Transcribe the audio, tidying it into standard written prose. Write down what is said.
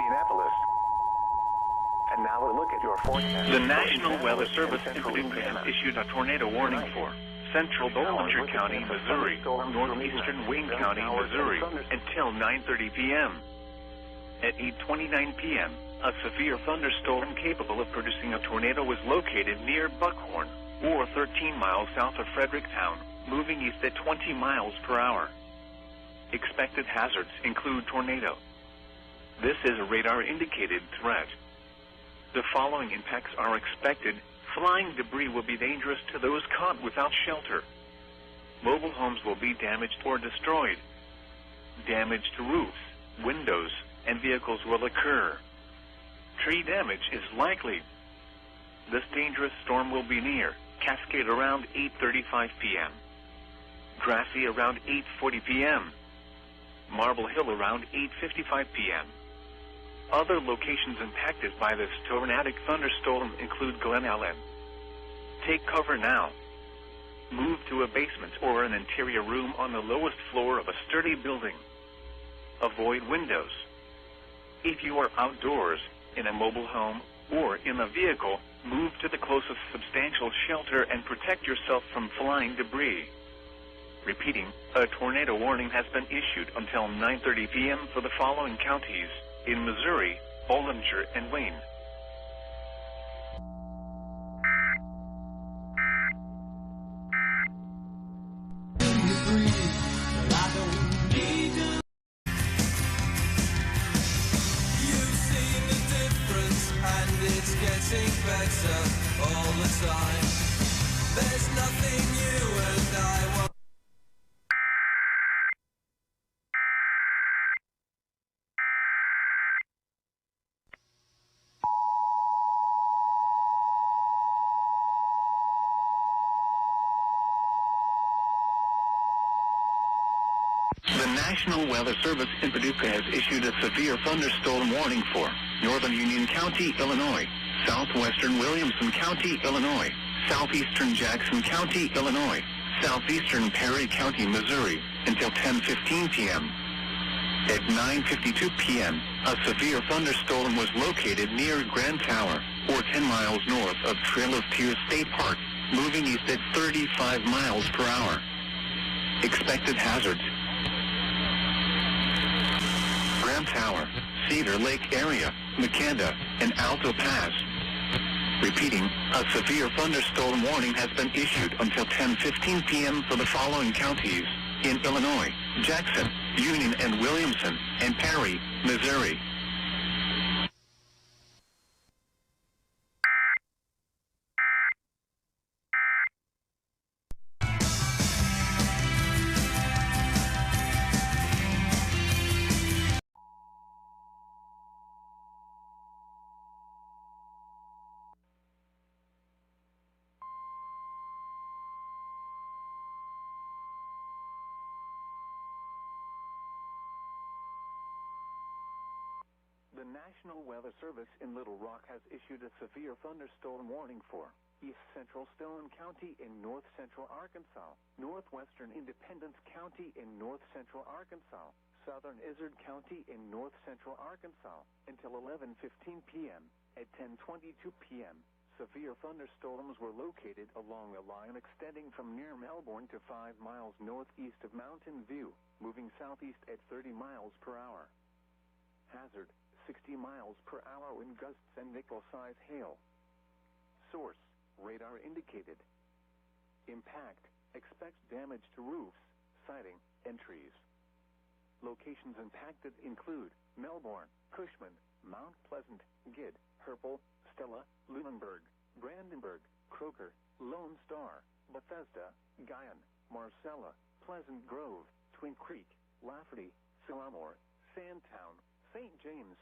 Indianapolis. And now we'll look at your forecast. The National Weather Service in Paducah has issued a tornado warning for central Bollinger County, Missouri, northeastern Wayne County, Missouri, until 9:30 p.m. At 8:29 p.m., a severe thunderstorm capable of producing a tornado was located near Buckhorn, or 13 miles south of Fredericktown, moving east at 20 miles per hour. Expected hazards include tornado. This is a radar-indicated threat. The following impacts are expected. Flying debris will be dangerous to those caught without shelter. Mobile homes will be damaged or destroyed. Damage to roofs, windows, and vehicles will occur. Tree damage is likely. This dangerous storm will be near Cascade around 8:35 p.m. Grassy around 8:40 p.m. Marble Hill around 8:55 p.m. Other locations impacted by this tornadic thunderstorm include Glen Ellen. Take cover now. Move to a basement or an interior room on the lowest floor of a sturdy building. Avoid windows. If you are outdoors, in a mobile home, or in a vehicle, move to the closest substantial shelter and protect yourself from flying debris. Repeating, a tornado warning has been issued until 9:30 p.m. for the following counties in Missouri, Bollinger, and Wayne. It's getting better all the time. There's nothing you and I want. The National Weather Service in Paducah has issued a severe thunderstorm warning for northern Union County, Illinois, southwestern Williamson County, Illinois, southeastern Jackson County, Illinois, southeastern Perry County, Missouri, until 10:15 p.m. At 9:52 p.m., a severe thunderstorm was located near Grand Tower, or 10 miles north of Trail of Tears State Park, moving east at 35 miles per hour. Expected hazards: Grand Tower, Cedar Lake area, Makanda, and Alto Pass. Repeating, a severe thunderstorm warning has been issued until 10:15 p.m. for the following counties in Illinois: Jackson, Union and Williamson, and Perry, Missouri. The National Weather Service in Little Rock has issued a severe thunderstorm warning for East Central Stone County in north central Arkansas, northwestern Independence County in north central Arkansas, southern Izard County in north central Arkansas, until 11:15 p.m. At 10:22 p.m., severe thunderstorms were located along a line extending from near Melbourne to 5 miles northeast of Mountain View, moving southeast at 30 miles per hour. Hazard: 60 miles per hour wind gusts and nickel-size hail. Source: radar indicated. Impact: expect damage to roofs, siding, and trees. Locations impacted include Melbourne, Cushman, Mount Pleasant, Gid, Herpel, Stella, Lunenburg, Brandenburg, Croker, Lone Star, Bethesda, Guyan, Marcella, Pleasant Grove, Twin Creek, Lafferty, Sycamore, Sandtown, St. James,